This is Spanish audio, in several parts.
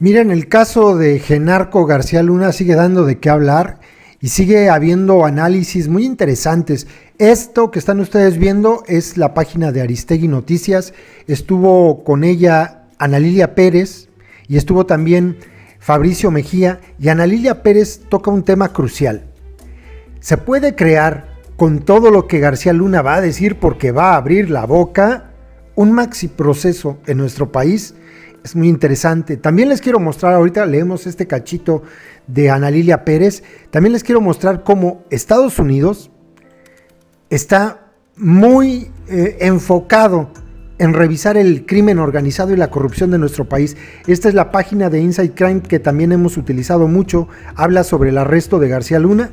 Miren, el caso de Genarco García Luna sigue dando de qué hablar y sigue habiendo análisis muy interesantes. Esto que están ustedes viendo es la página de Aristegui Noticias. Estuvo con ella Ana Lilia Pérez y estuvo también Fabricio Mejía, y Ana Lilia Pérez toca un tema crucial. ¿Se puede crear, con todo lo que García Luna va a decir porque va a abrir la boca, un maxi proceso en nuestro país? Es muy interesante. También les quiero mostrar, ahorita leemos este cachito de Ana Lilia Pérez, también les quiero mostrar cómo Estados Unidos está muy enfocado en revisar el crimen organizado y la corrupción de nuestro país. Esta es la página de Inside Crime que también hemos utilizado mucho, habla sobre el arresto de García Luna,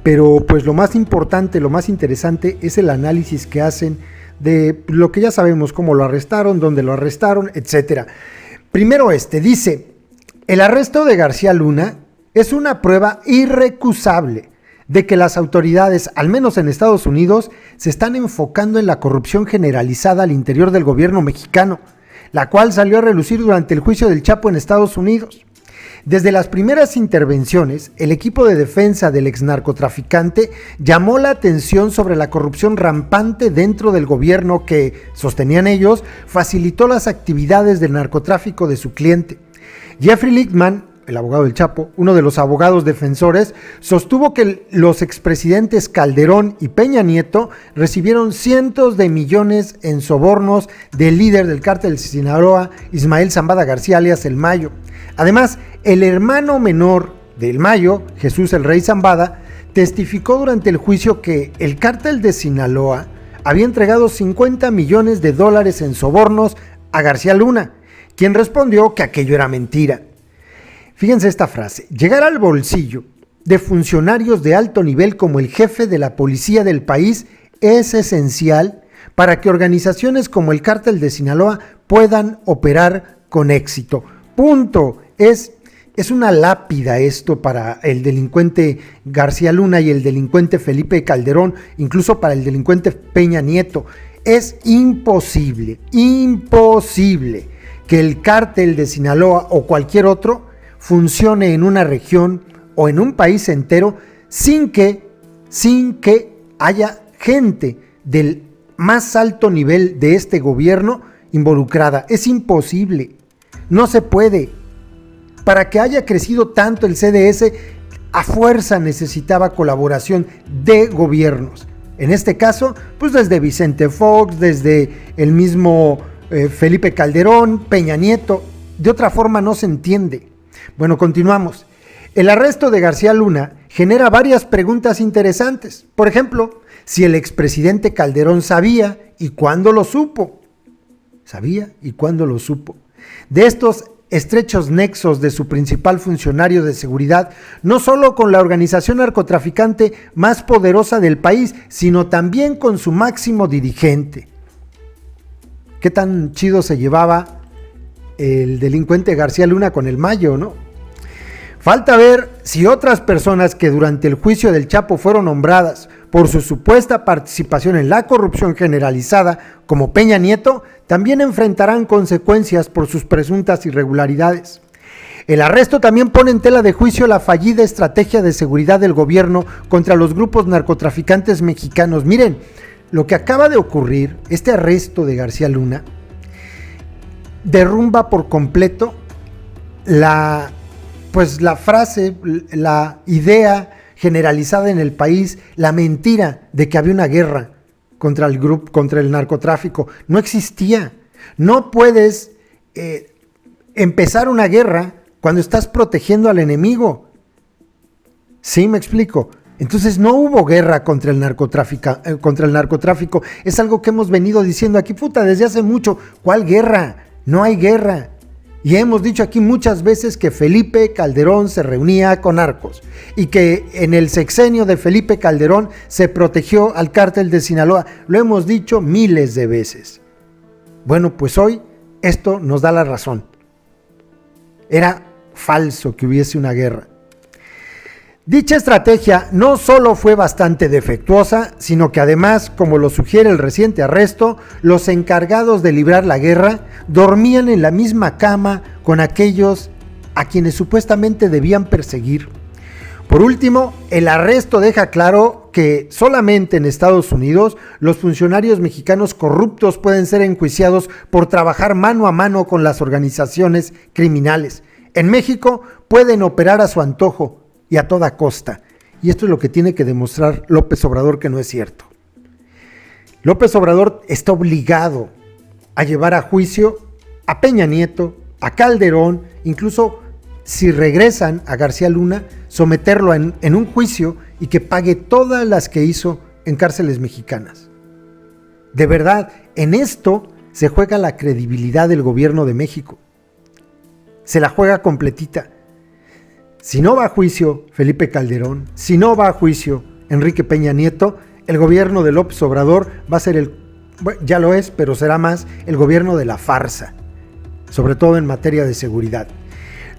pero pues lo más importante, lo más interesante es el análisis que hacen de lo que ya sabemos, cómo lo arrestaron, dónde lo arrestaron, etcétera. Primero dice, el arresto de García Luna es una prueba irrecusable de que las autoridades, al menos en Estados Unidos, se están enfocando en la corrupción generalizada al interior del gobierno mexicano, la cual salió a relucir durante el juicio del Chapo en Estados Unidos. Desde las primeras intervenciones, el equipo de defensa del exnarcotraficante llamó la atención sobre la corrupción rampante dentro del gobierno que, sostenían ellos, facilitó las actividades del narcotráfico de su cliente. Jeffrey Lichtman, el abogado del Chapo, uno de los abogados defensores, sostuvo que los expresidentes Calderón y Peña Nieto recibieron cientos de millones en sobornos del líder del cártel de Sinaloa, Ismael Zambada García, alias El Mayo. Además, el hermano menor del Mayo, Jesús el Rey Zambada, testificó durante el juicio que el cártel de Sinaloa había entregado $50 millones en sobornos a García Luna, quien respondió que aquello era mentira. Fíjense esta frase: llegar al bolsillo de funcionarios de alto nivel como el jefe de la policía del país es esencial para que organizaciones como el cártel de Sinaloa puedan operar con éxito. Punto. Es una lápida esto para el delincuente García Luna y el delincuente Felipe Calderón, incluso para el delincuente Peña Nieto. Es imposible que el cártel de Sinaloa o cualquier otro funcione en una región o en un país entero sin que haya gente del más alto nivel de este gobierno involucrada. Es imposible, no se puede. Para que haya crecido tanto el CDS, a fuerza necesitaba colaboración de gobiernos. En este caso, pues desde Vicente Fox, desde el mismo Felipe Calderón, Peña Nieto. De otra forma no se entiende. Bueno, continuamos. El arresto de García Luna genera varias preguntas interesantes. Por ejemplo, si el expresidente Calderón sabía y cuándo lo supo. ¿Sabía y cuándo lo supo? De estos estrechos nexos de su principal funcionario de seguridad, no solo con la organización narcotraficante más poderosa del país, sino también con su máximo dirigente. ¿Qué tan chido se llevaba el delincuente García Luna con el Mayo, no? Falta ver si otras personas que durante el juicio del Chapo fueron nombradas por su supuesta participación en la corrupción generalizada, como Peña Nieto, también enfrentarán consecuencias por sus presuntas irregularidades. El arresto también pone en tela de juicio la fallida estrategia de seguridad del gobierno contra los grupos narcotraficantes mexicanos. Miren, lo que acaba de ocurrir, este arresto de García Luna, derrumba por completo la frase, la idea generalizada en el país, la mentira de que había una guerra contra el narcotráfico. No existía. No puedes empezar una guerra cuando estás protegiendo al enemigo. ¿Sí me explico? Entonces no hubo guerra contra el narcotráfico. Es algo que hemos venido diciendo aquí, desde hace mucho. ¿Cuál guerra? No hay guerra. Y hemos dicho aquí muchas veces que Felipe Calderón se reunía con narcos y que en el sexenio de Felipe Calderón se protegió al cártel de Sinaloa. Lo hemos dicho miles de veces. Bueno, pues hoy esto nos da la razón. Era falso que hubiese una guerra. Dicha estrategia no solo fue bastante defectuosa, sino que además, como lo sugiere el reciente arresto, los encargados de librar la guerra dormían en la misma cama con aquellos a quienes supuestamente debían perseguir. Por último, el arresto deja claro que solamente en Estados Unidos los funcionarios mexicanos corruptos pueden ser enjuiciados por trabajar mano a mano con las organizaciones criminales. En México pueden operar a su antojo y a toda costa. Y esto es lo que tiene que demostrar López Obrador, que no es cierto. López Obrador está obligado a llevar a juicio a Peña Nieto, a Calderón, incluso si regresan a García Luna, someterlo en un juicio y que pague todas las que hizo en cárceles mexicanas. De verdad, en esto se juega la credibilidad del gobierno de México. Se la juega completita. Si no va a juicio Felipe Calderón, si no va a juicio Enrique Peña Nieto, el gobierno de López Obrador va a ser ya lo es, pero será más el gobierno de la farsa, sobre todo en materia de seguridad.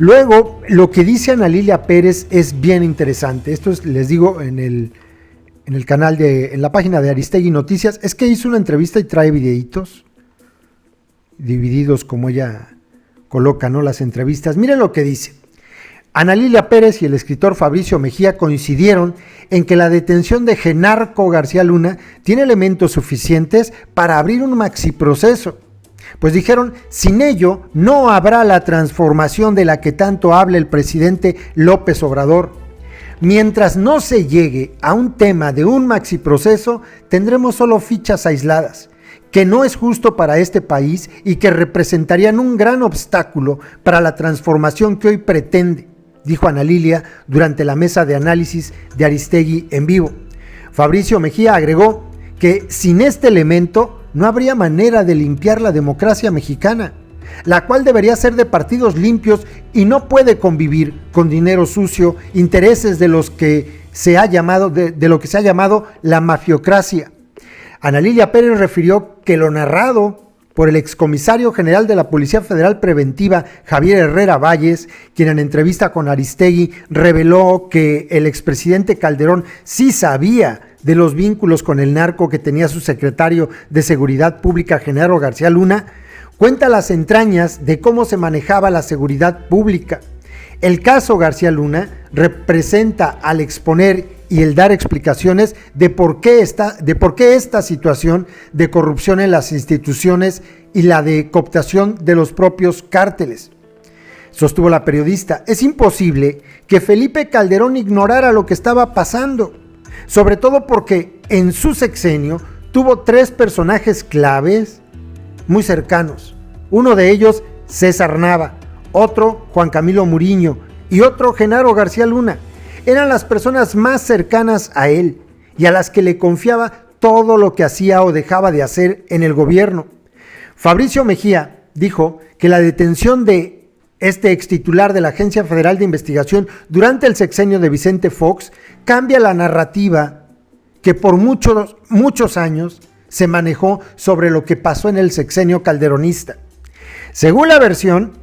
Luego, lo que dice Ana Lilia Pérez es bien interesante. Esto les digo en el canal en la página de Aristegui Noticias, es que hizo una entrevista y trae videitos divididos como ella coloca, ¿no?, las entrevistas. Miren lo que dice. Ana Lilia Pérez y el escritor Fabricio Mejía coincidieron en que la detención de Genarco García Luna tiene elementos suficientes para abrir un maxiproceso. Pues dijeron, sin ello no habrá la transformación de la que tanto habla el presidente López Obrador. Mientras no se llegue a un tema de un maxiproceso, tendremos solo fichas aisladas, que no es justo para este país y que representarían un gran obstáculo para la transformación que hoy pretende, dijo Ana Lilia durante la mesa de análisis de Aristegui en vivo. Fabricio Mejía agregó que sin este elemento no habría manera de limpiar la democracia mexicana, la cual debería ser de partidos limpios y no puede convivir con dinero sucio, intereses de lo que se ha llamado la mafiocracia. Ana Lilia Pérez refirió que lo narrado por el excomisario general de la Policía Federal Preventiva, Javier Herrera Valles, quien en entrevista con Aristegui reveló que el expresidente Calderón sí sabía de los vínculos con el narco que tenía su secretario de Seguridad Pública, Genaro García Luna, cuenta las entrañas de cómo se manejaba la seguridad pública. El caso García Luna representa al exponer y el dar explicaciones de por qué esta situación de corrupción en las instituciones y la de cooptación de los propios cárteles. Sostuvo la periodista, es imposible que Felipe Calderón ignorara lo que estaba pasando, sobre todo porque en su sexenio tuvo 3 personajes claves muy cercanos. Uno de ellos, César Nava, otro, Juan Camilo Muriño, y otro, Genaro García Luna. Eran las personas más cercanas a él y a las que le confiaba todo lo que hacía o dejaba de hacer en el gobierno. Fabricio Mejía dijo que la detención de este extitular de la Agencia Federal de Investigación durante el sexenio de Vicente Fox cambia la narrativa que por muchos años se manejó sobre lo que pasó en el sexenio calderonista. Según la versión,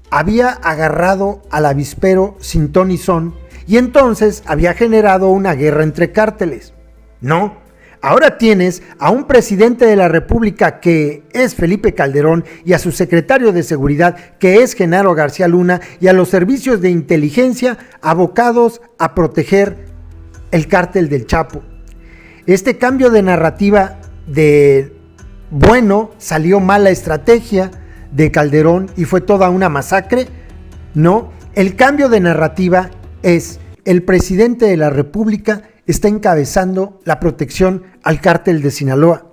había agarrado al avispero sin ton ni son y entonces había generado una guerra entre cárteles. No, ahora tienes a un presidente de la República que es Felipe Calderón y a su secretario de Seguridad que es Genaro García Luna y a los servicios de inteligencia abocados a proteger el cártel del Chapo. Este cambio de narrativa salió mal la estrategia de Calderón y fue toda una masacre. No, el cambio de narrativa es el presidente de la República está encabezando la protección al cártel de Sinaloa.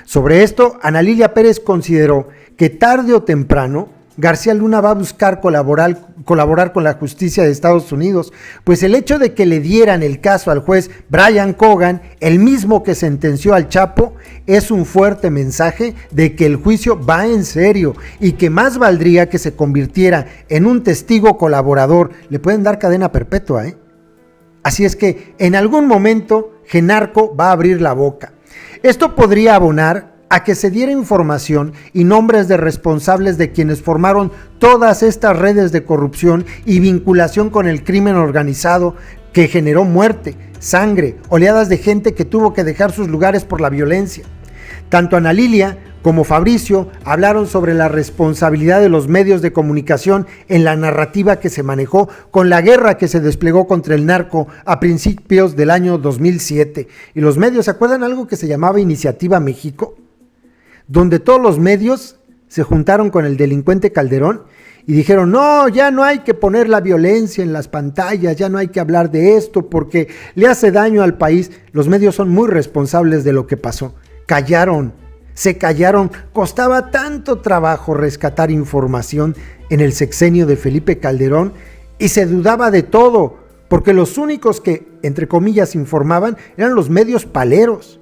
Sobre esto, Ana Lilia Pérez consideró que tarde o temprano García Luna va a buscar colaborar con la justicia de Estados Unidos, pues el hecho de que le dieran el caso al juez Brian Cogan, el mismo que sentenció al Chapo, es un fuerte mensaje de que el juicio va en serio y que más valdría que se convirtiera en un testigo colaborador. Le pueden dar cadena perpetua, Así es que en algún momento Genarco va a abrir la boca. Esto podría abonar a que se diera información y nombres de responsables de quienes formaron todas estas redes de corrupción y vinculación con el crimen organizado que generó muerte, sangre, oleadas de gente que tuvo que dejar sus lugares por la violencia. Tanto Ana Lilia como Fabricio hablaron sobre la responsabilidad de los medios de comunicación en la narrativa que se manejó con la guerra que se desplegó contra el narco a principios del año 2007. Y los medios, ¿se acuerdan algo que se llamaba Iniciativa México? Donde todos los medios se juntaron con el delincuente Calderón y dijeron, no, ya no hay que poner la violencia en las pantallas, ya no hay que hablar de esto porque le hace daño al país. Los medios son muy responsables de lo que pasó. Se callaron. Costaba tanto trabajo rescatar información en el sexenio de Felipe Calderón y se dudaba de todo, porque los únicos que, entre comillas, informaban eran los medios paleros.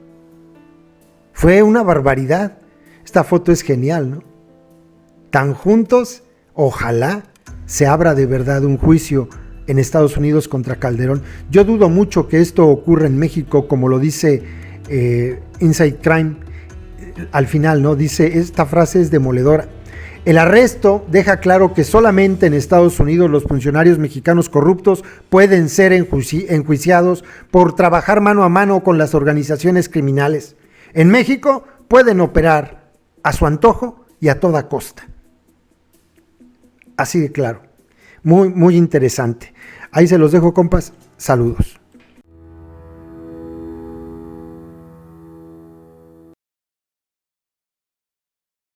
Fue una barbaridad. Esta foto es genial, ¿no? Tan juntos, ojalá se abra de verdad un juicio en Estados Unidos contra Calderón. Yo dudo mucho que esto ocurra en México, como lo dice Inside Crime. Al final, ¿no? Dice, esta frase es demoledora. El arresto deja claro que solamente en Estados Unidos los funcionarios mexicanos corruptos pueden ser enjuiciados por trabajar mano a mano con las organizaciones criminales. En México pueden operar a su antojo y a toda costa. Así de claro. Muy, muy interesante. Ahí se los dejo, compas. Saludos.